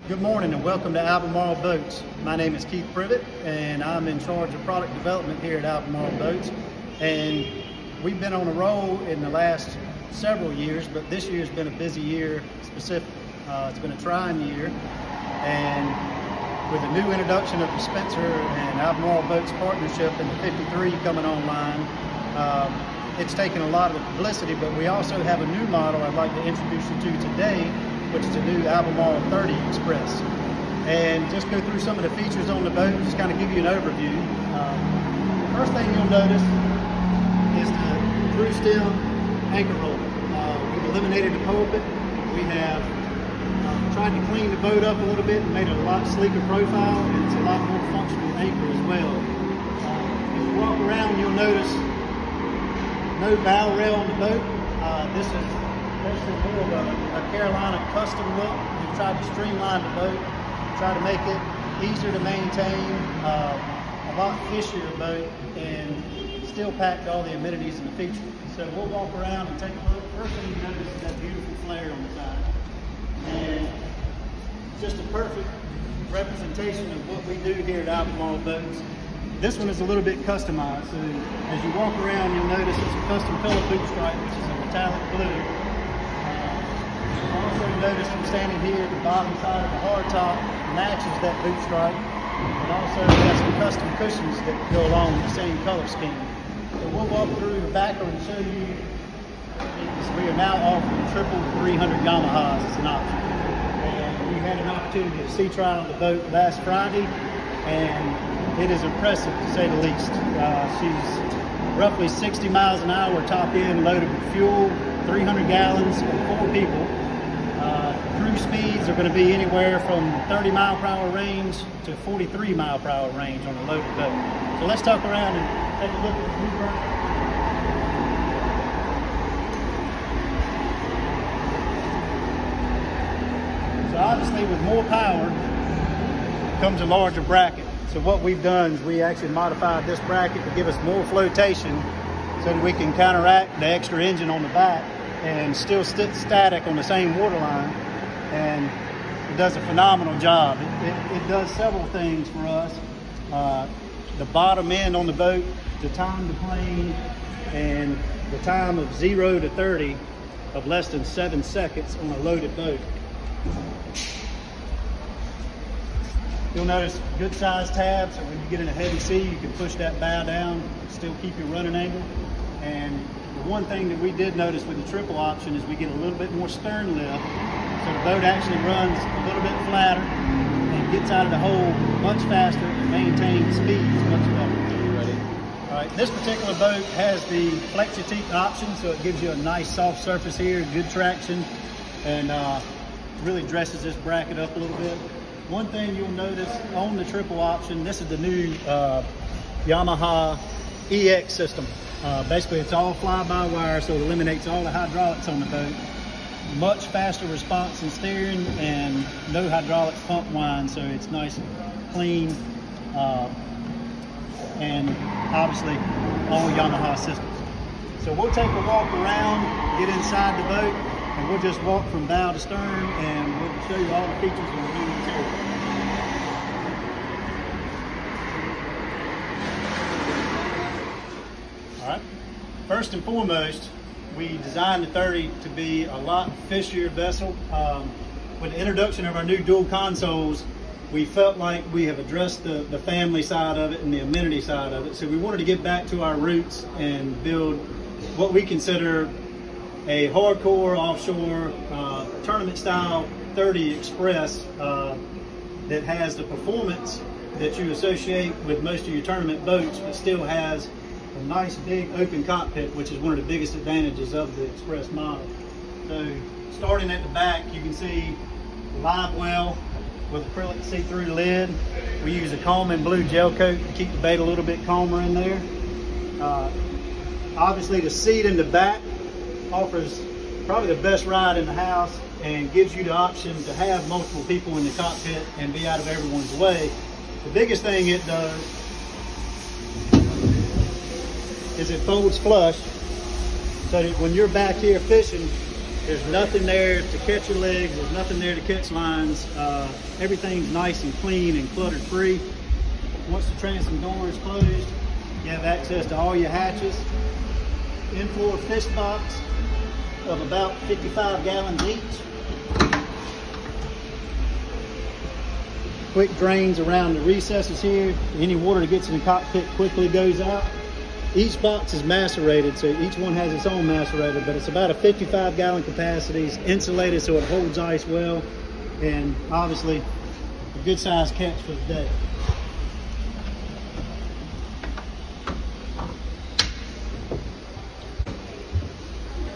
Good morning and welcome to Albemarle Boats. My name is Keith Privott and I'm in charge of product development here at Albemarle Boats. And we've been on a roll in the last several years, but this year's been a busy year specifically. It's been a trying year, and with the new introduction of the Spencer and Albemarle Boats partnership and the 53 coming online, it's taken a lot of the publicity, but we also have a new model I'd like to introduce you to today, which is a new Albemarle 30 Express. And just go through some of the features on the boat, just kind of give you an overview. The first thing you'll notice is the through stem anchor roller. We've eliminated the pulpit. We have tried to clean the boat up a little bit and made it a lot sleeker profile, and it's a lot more functional anchor as well. As you walk around, you'll notice no bow rail on the boat. This is basically more of a Carolina custom look. We've tried to streamline the boat, try to make it easier to maintain, a lot fishier boat, and still packed all the amenities and the features. So we'll walk around and take a look. First thing you notice is that beautiful flare on the side. And just a perfect representation of what we do here at Albemarle Boats. This one is a little bit customized. So as you walk around, you'll notice it's a custom color boot stripe, which is a metallic blue. You'll also notice from standing here, the bottom side of the hardtop matches that boot stripe. And also has some custom cushions that go along with the same color scheme. So we'll walk through the back and show you. We are now offering triple 300 Yamahas as an option. And we had an opportunity to sea trial on the boat last Friday, and it is impressive to say the least. She's roughly 60 miles an hour top end, loaded with fuel, 300 gallons for 4 people. Cruise speeds are going to be anywhere from 30 mile per hour range to 43 mile per hour range on a loaded boat. So let's talk around and take a look at the new boat. So obviously with more power comes a larger bracket. So what we've done is we actually modified this bracket to give us more flotation so that we can counteract the extra engine on the back and still sit static on the same waterline. And it does a phenomenal job. It does several things for us. The bottom end on the boat, the time to plane, and the time of 0 to 30 of less than 7 seconds on a loaded boat. You'll notice good sized tabs, so when you get in a heavy sea, you can push that bow down, still keep your running angle. And the one thing that we did notice with the triple option is we get a little bit more stern lift, so the boat actually runs a little bit flatter and gets out of the hole much faster and maintains speeds much better. Ready? All right, this particular boat has the Flexi-Teak option, so it gives you a nice soft surface here, good traction, and really dresses this bracket up a little bit. One thing you'll notice on the triple option, this is the new Yamaha EX system. Basically, it's all fly-by-wire, so it eliminates all the hydraulics on the boat. Much faster response in steering and no hydraulics pump wind, so it's nice and clean. And obviously, all Yamaha systems. So we'll take a walk around, get inside the boat, and we'll just walk from bow to stern, and we'll show you all the features of the new interior. All right. First and foremost, we designed the 30 to be a lot fishier vessel. With the introduction of our new dual consoles, we felt like we have addressed the family side of it and the amenity side of it. So we wanted to get back to our roots and build what we consider a hardcore offshore tournament style 30 Express that has the performance that you associate with most of your tournament boats, but still has a nice big open cockpit, which is one of the biggest advantages of the Express model. So starting at the back, you can see the live well with acrylic see-through lid. We use a Coleman blue gel coat to keep the bait a little bit calmer in there. Obviously the seat in the back offers probably the best ride in the house and gives you the option to have multiple people in the cockpit and be out of everyone's way. The biggest thing it does is it folds flush so that when you're back here fishing, There's nothing there to catch your legs. There's nothing there to catch lines. Everything's nice and clean and cluttered free. Once the transom door is closed, you have access to all your hatches. In-floor fish box of about 55 gallons each. Quick drains around the recesses here. Any water that gets in the cockpit quickly goes out. Each box is macerated, so each one has its own macerator, but it's about a 55 gallon capacity. It's insulated so it holds ice well, and obviously a good sized catch for the day.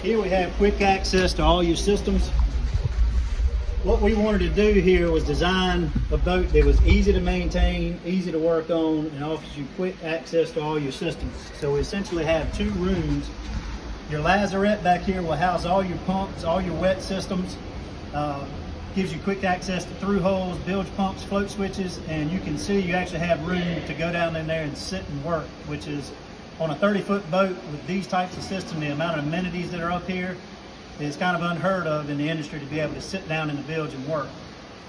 Here we have quick access to all your systems. What we wanted to do here was design a boat that was easy to maintain, easy to work on, and offers you quick access to all your systems. So we essentially have 2 rooms. Your lazarette back here will house all your pumps, all your wet systems. Gives you quick access to through holes, bilge pumps, float switches, and you can see you actually have room to go down in there and sit and work, which is on a 30-foot boat with these types of systems, the amount of amenities that are up here, it's kind of unheard of in the industry to be able to sit down in the bilge and work.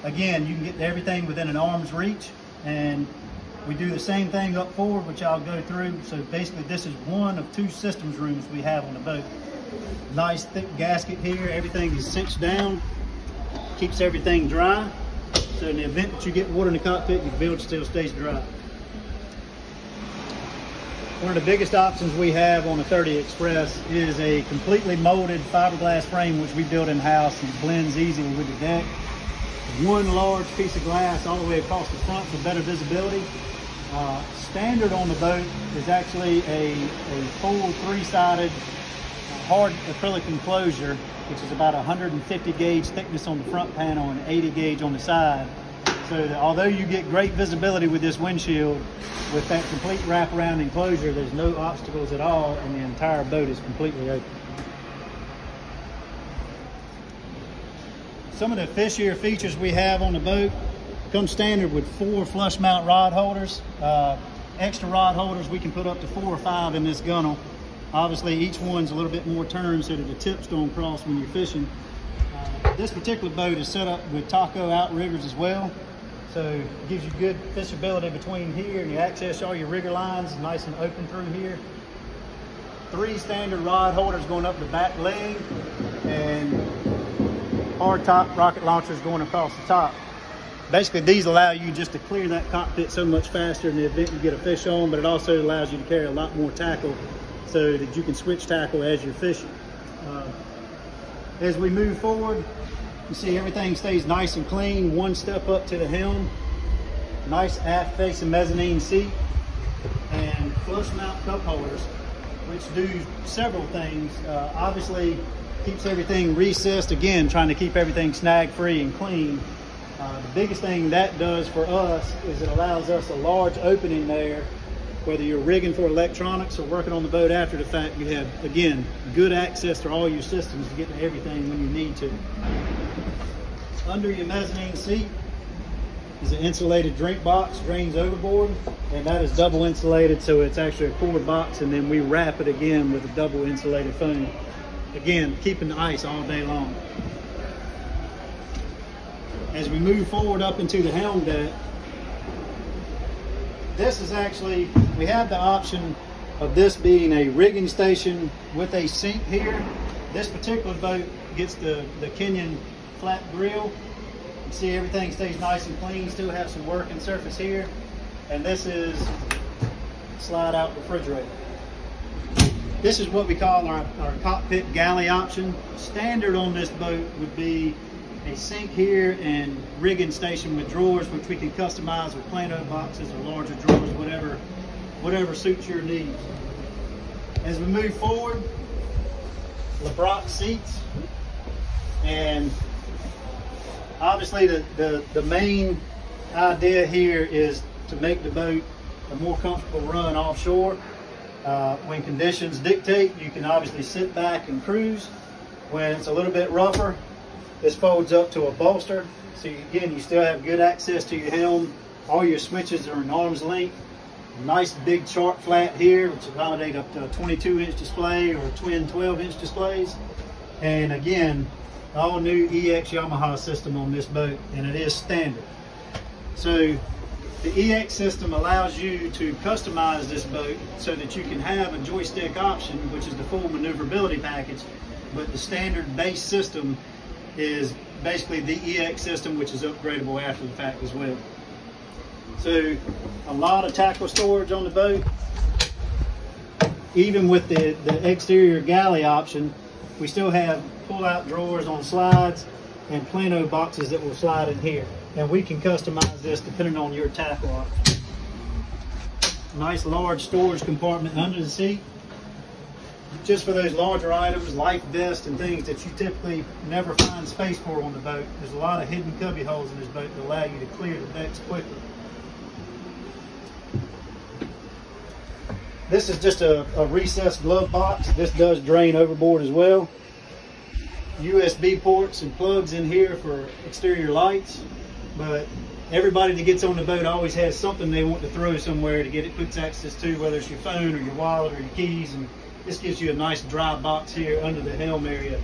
Again, you can get everything within an arm's reach, and we do the same thing up forward, which I'll go through. So basically this is one of 2 systems rooms we have on the boat. Nice thick gasket here, everything is cinched down, keeps everything dry. So in the event that you get water in the cockpit, your bilge still stays dry. One of the biggest options we have on the 30 Express is a completely molded fiberglass frame, which we built in-house and blends easily with the deck. One large piece of glass all the way across the front for better visibility. Standard on the boat is actually a full 3-sided hard acrylic enclosure, which is about 150 gauge thickness on the front panel and 80 gauge on the side. So that although you get great visibility with this windshield, with that complete wraparound enclosure, there's no obstacles at all, and the entire boat is completely open. Some of the fishier features we have on the boat come standard with 4 flush mount rod holders. Extra rod holders, we can put up to 4 or 5 in this gunnel. Obviously, each one's a little bit more turned so that the tips don't cross when you're fishing. This particular boat is set up with taco outriggers as well. So it gives you good fishability between here, and you access all your rigger lines nice and open through here. 3 standard rod holders going up the back leg, and hard top rocket launchers going across the top. Basically, these allow you just to clear that cockpit so much faster in the event you get a fish on, but it also allows you to carry a lot more tackle so that you can switch tackle as you're fishing. As we move forward, you see everything stays nice and clean. 1 step up to the helm, nice aft facing mezzanine seat, and flush mount cup holders, which do several things. Obviously keeps everything recessed, again trying to keep everything snag free and clean. The biggest thing that does for us is it allows us a large opening there. Whether you're rigging for electronics or working on the boat after the fact, you have, again, good access to all your systems to get to everything when you need to. Under your mezzanine seat is an insulated drink box, drains overboard, and that is double insulated, so it's actually a cord box, and then we wrap it again with a double insulated foam. Again, keeping the ice all day long. As we move forward up into the helm deck, this is actually, we have the option of this being a rigging station with a sink here. This particular boat gets the Kenyan flat grill. You can see everything stays nice and clean, still have some working surface here. And this is slide out refrigerator. This is what we call our Cockpit Galley option. Standard on this boat would be a sink here and rigging station with drawers, which we can customize with plano boxes or larger drawers, whatever suits your needs. As we move forward, Lebron Seats, and obviously the main idea here is to make the boat a more comfortable run offshore. When conditions dictate, you can obviously sit back and cruise. When it's a little bit rougher, this folds up to a bolster. So again, you still have good access to your helm. All your switches are an arm's length. Nice big chart flat here, which accommodate up to a 22-inch display or twin 12-inch displays. And again, all new EX Yamaha system on this boat, and it is standard. So the EX system allows you to customize this boat so that you can have a joystick option, which is the full maneuverability package, but the standard base system is basically the EX system, which is upgradable after the fact as well. So a lot of tackle storage on the boat. Even with the exterior galley option, we still have pull-out drawers on slides and Plano boxes that will slide in here. And we can customize this depending on your tackle option. Nice large storage compartment under the seat, just for those larger items, life vests and things that you typically never find space for on the boat. There's a lot of hidden cubby holes in this boat that allow you to clear the decks quickly. This is just a recessed glove box. This does drain overboard as well. USB ports and plugs in here for exterior lights, but everybody that gets on the boat always has something they want to throw somewhere to get it quick access to, whether it's your phone or your wallet or your keys, and this gives you a nice dry box here under the helm area,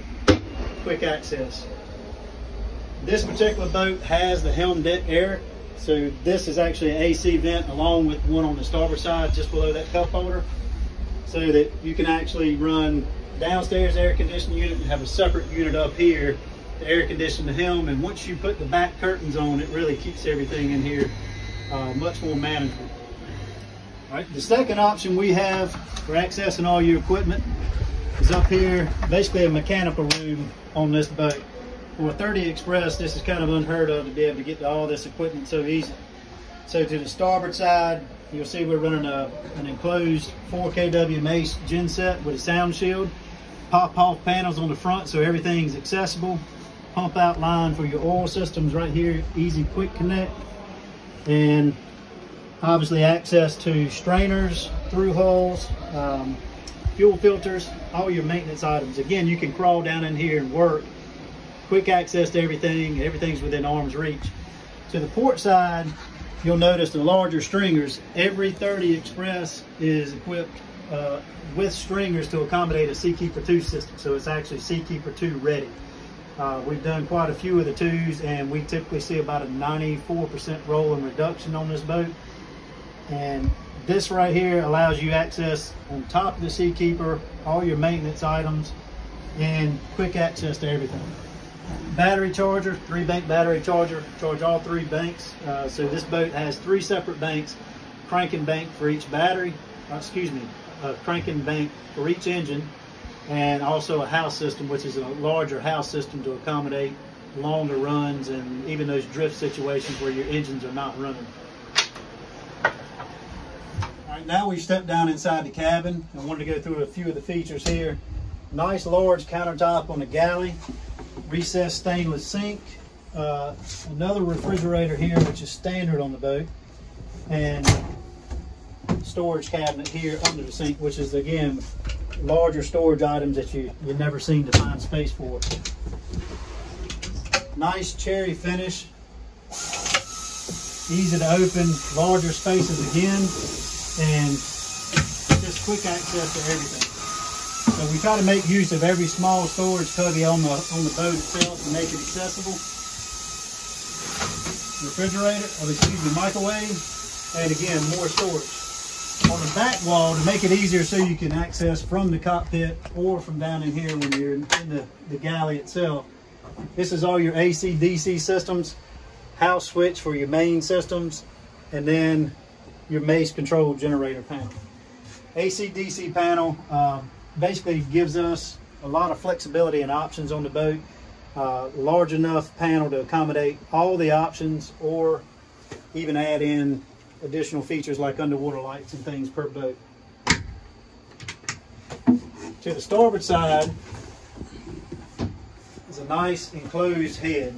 quick access. This particular boat has the helm deck air, so this is actually an AC vent along with one on the starboard side just below that cup holder, so that you can actually run downstairs air conditioning unit and have a separate unit up here to air condition the helm. And once you put the back curtains on, it really keeps everything in here much more manageable. All right, the second option we have for accessing all your equipment is up here, basically a mechanical room on this boat. For a 30 Express, this is kind of unheard of to be able to get to all this equipment so easy. So to the starboard side, you'll see we're running an enclosed 4 kW Mace gen set with a sound shield. Pop-off panels on the front so everything's accessible. Pump out line for your oil systems right here, easy quick connect. And obviously access to strainers, through hulls, fuel filters, all your maintenance items. Again, you can crawl down in here and work. Quick access to everything. Everything's within arm's reach. To the port side, you'll notice the larger stringers. Every 30 Express is equipped with stringers to accommodate a Seakeeper 2 system. So it's actually Seakeeper 2 ready. We've done quite a few of the 2s, and we typically see about a 94% rolling reduction on this boat. And this right here allows you access on top of the Seakeeper, all your maintenance items, and quick access to everything. Battery charger, 3-bank battery charger, charge all 3 banks. So this boat has 3 separate banks, cranking bank for each battery, a cranking bank for each engine, and also a house system, which is a larger house system to accommodate longer runs and even those drift situations where your engines are not running. All right, now we've stepped down inside the cabin. I wanted to go through a few of the features here. Nice large countertop on the galley, recessed stainless sink, another refrigerator here, which is standard on the boat, and storage cabinet here under the sink, which is again larger storage items that you never seem to find space for. Nice cherry finish, easy to open, larger spaces again, and just quick access to everything. So we try to make use of every small storage cubby on the boat itself to make it accessible. Refrigerator, microwave, and again, more storage. On the back wall, to make it easier so you can access from the cockpit or from down in here when you're in the galley itself, this is all your AC, DC systems, house switch for your main systems, and then your Mace control generator panel. AC, DC panel basically gives us a lot of flexibility and options on the boat. Large enough panel to accommodate all the options, or even add in additional features like underwater lights and things per boat. To the starboard side is a nice enclosed head.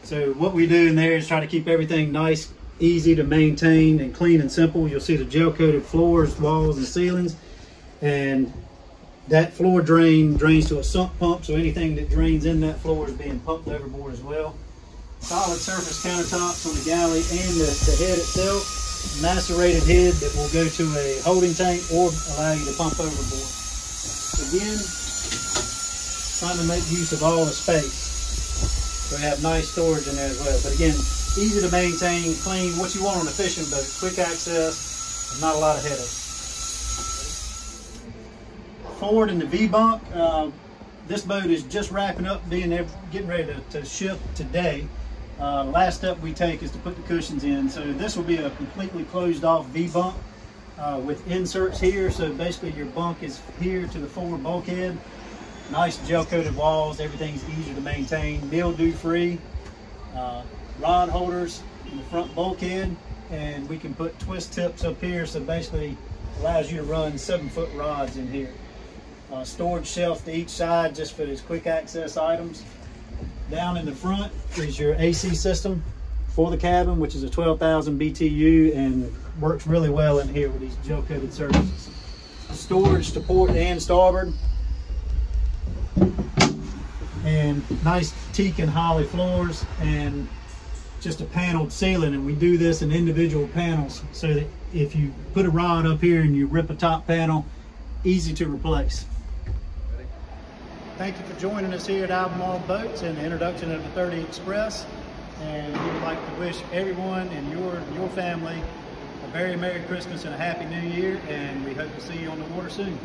So what we do in there is try to keep everything nice, easy to maintain, and clean and simple. You'll see the gel coated floors, walls, and ceilings, and that floor drains to a sump pump, so anything that drains in that floor is being pumped overboard as well. Solid surface countertops on the galley and the head itself. Macerated head that will go to a holding tank or allow you to pump overboard. Again, trying to make use of all the space. So we have nice storage in there as well. But again, easy to maintain, clean, what you want on a fishing boat. Quick access, and not a lot of headaches. Forward in the V-bunk, this boat is just wrapping up, getting ready to ship today. Last step we take is to put the cushions in. So this will be a completely closed off V-bunk with inserts here. So basically your bunk is here to the forward bulkhead. Nice gel coated walls, everything's easier to maintain, mildew free. Rod holders in the front bulkhead, and we can put twist tips up here, so basically allows you to run 7-foot rods in here. Storage shelf to each side just for these quick access items. Down in the front is your AC system for the cabin, which is a 12,000 BTU and works really well in here with these gel coated surfaces. Storage to port and starboard. And nice teak and holly floors, and just a paneled ceiling. And we do this in individual panels so that if you put a rod up here and you rip a top panel, easy to replace. Thank you for joining us here at Albemarle Boats and the introduction of the 30 Express. And we would like to wish everyone and your family a very Merry Christmas and a Happy New Year, and we hope to see you on the water soon.